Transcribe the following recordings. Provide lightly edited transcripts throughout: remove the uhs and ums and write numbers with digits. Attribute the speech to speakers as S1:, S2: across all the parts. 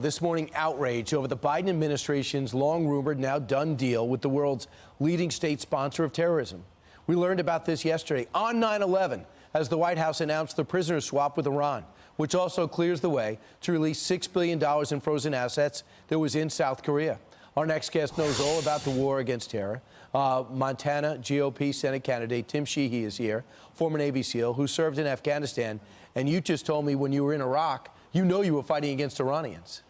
S1: This morning, outrage over the Biden administration's long-rumored, now done deal with the world's leading state sponsor of terrorism. We learned about this yesterday on 9/11 as the White House announced the prisoner swap with Iran, which also clears the way to release $6 billion in frozen assets that was in South Korea. Our next guest knows all about the war against terror. Montana GOP Senate candidate Tim Sheehy is here, former Navy SEAL who served in Afghanistan. And you just told me when you were in Iraq, you know you were fighting against Iranians.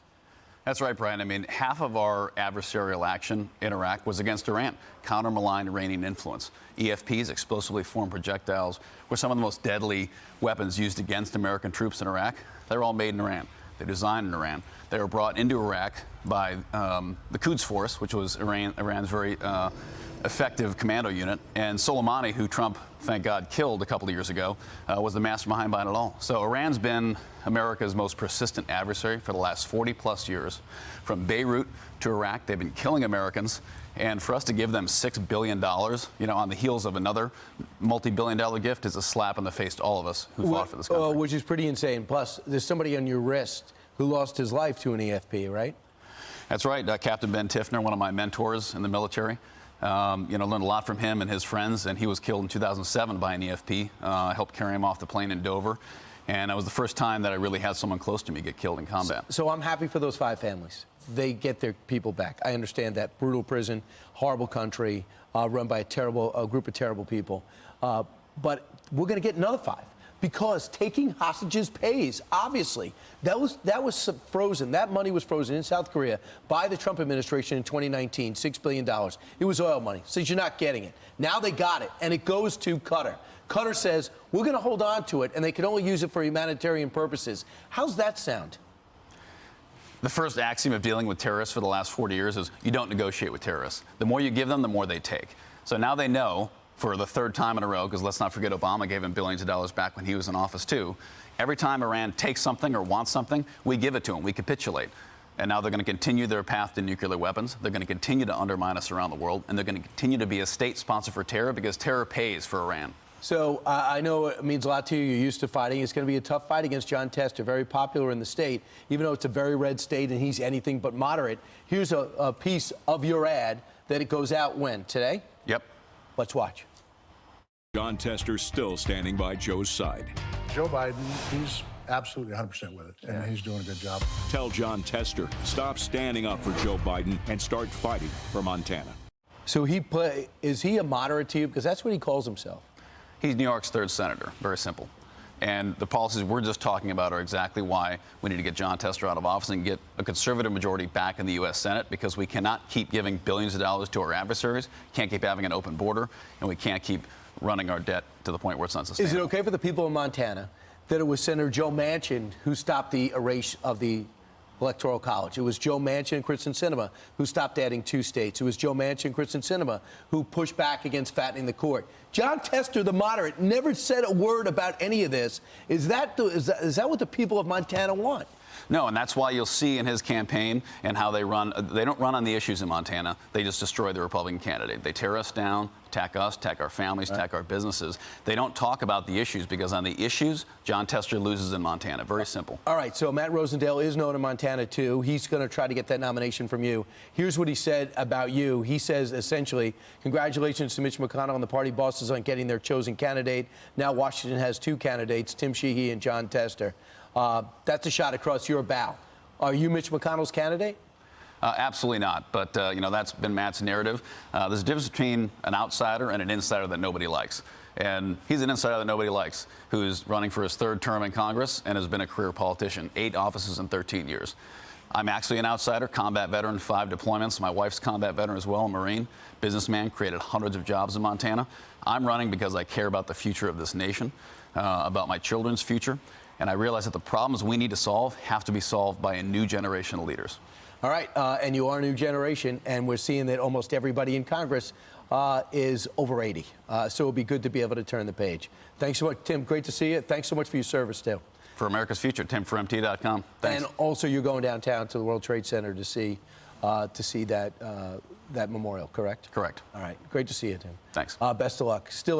S2: That's right, Brian. I mean, half of our adversarial action in Iraq was against Iran, counter-malign Iranian influence. EFPs, explosively formed projectiles, were some of the most deadly weapons used against American troops in Iraq. They're all made in Iran. They're designed in Iran. They were brought into Iraq by the Quds Force, which was Iran's very effective commando unit. And Soleimani, who Trump, thank God, killed a couple of years ago, was the mastermind behind it all. So Iran's been America's most persistent adversary for the last 40-plus years. From Beirut to Iraq, they've been killing Americans. And for us to give them $6 billion, on the heels of another multi-billion-dollar gift is a slap in the face to all of us who fought for this country.
S1: Which is pretty insane. Plus, there's somebody on your wrist who lost his life to an EFP, right?
S2: That's right. Captain Ben Tiffner, one of my mentors in the military. Learned a lot from him and his friends, and he was killed in 2007 by an EFP. I helped carry him off the plane in Dover, and it was the first time that I really had someone close to me get killed in combat.
S1: So I'm happy for those 5 families. They get their people back. I understand that. Brutal prison, horrible country, run by a group of terrible people. But we're going to get another 5. Because taking hostages pays, obviously. That was frozen. That money was frozen in South Korea by the Trump administration in 2019, $6 billion. It was oil money, so you're not getting it. Now they got it, and it goes to Qatar. Qatar says, we're going to hold on to it, and they can only use it for humanitarian purposes. How's that sound?
S2: The first axiom of dealing with terrorists for the last 40 years is you don't negotiate with terrorists. The more you give them, the more they take. So now they know, for the 3rd time in a row, because let's not forget Obama gave him billions of dollars back when he was in office too. Every time Iran takes something or wants something, we give it to them. We capitulate. And now they're going to continue their path to nuclear weapons. They're going to continue to undermine us around the world. And they're going to continue to be a state sponsor for terror because terror pays for Iran.
S1: So I know it means a lot to you. You're used to fighting. It's going to be a tough fight against Jon Tester, very popular in the state, even though it's a very red state and he's anything but moderate. Here's a piece of your ad that it goes out when? Today?
S2: Yep.
S1: Let's watch.
S3: Jon Tester still standing by Joe's side.
S4: Joe Biden, he's absolutely 100% with it, and he's doing a good job.
S3: Tell Jon Tester, stop standing up for Joe Biden and start fighting for Montana.
S1: So is he a moderate to you? Because that's what he calls himself.
S2: He's New York's 3rd senator. Very simple. And the policies we're just talking about are exactly why we need to get Jon Tester out of office and get a conservative majority back in the U.S. Senate, because we cannot keep giving billions of dollars to our adversaries, can't keep having an open border, and we can't keep running our debt to the point where it's unsustainable.
S1: Is it okay for the people of Montana that it was Senator Joe Manchin who stopped the erase of the Electoral College? It was Joe Manchin and Kristen Sinema who stopped adding 2 states. It was Joe Manchin and Kristen Sinema who pushed back against fattening the court. Jon Tester, the moderate, never said a word about any of this. Is that what the people of Montana want?
S2: No, and that's why you'll see in his campaign and how they run. They don't run on the issues in Montana. They just destroy the Republican candidate. They tear us down, attack us, attack our families, attack our businesses. They don't talk about the issues, because on the issues, Jon Tester loses in Montana. Very simple.
S1: All right, so Matt Rosendale is known in Montana, too. He's going to try to get that nomination from you. Here's what he said about you. He says, essentially, congratulations to Mitch McConnell and the party bosses on getting their chosen candidate. Now Washington has 2 candidates, Tim Sheehy and Jon Tester. That's a shot across your bow. Are you Mitch McConnell's candidate?
S2: Absolutely not. But, that's been Matt's narrative. There's a difference between an outsider and an insider that nobody likes. And he's an insider that nobody likes, who's running for his 3rd term in Congress and has been a career politician, 8 offices in 13 years. I'm actually an outsider, combat veteran, 5 deployments. My wife's combat veteran as well, a Marine, businessman, created hundreds of jobs in Montana. I'm running because I care about the future of this nation, about my children's future. And I realize that the problems we need to solve have to be solved by a new generation of leaders.
S1: All right, and you are a new generation, and we're seeing that almost everybody in Congress is over 80. So it'll be good to be able to turn the page. Thanks so much, Tim. Great to see you. Thanks so much for your service, too.
S2: For America's future, timformt.com. Thanks.
S1: And also, you're going downtown to the World Trade Center to see that memorial, correct?
S2: Correct.
S1: All right. Great to see you, Tim.
S2: Thanks.
S1: Best of luck. Still ahead.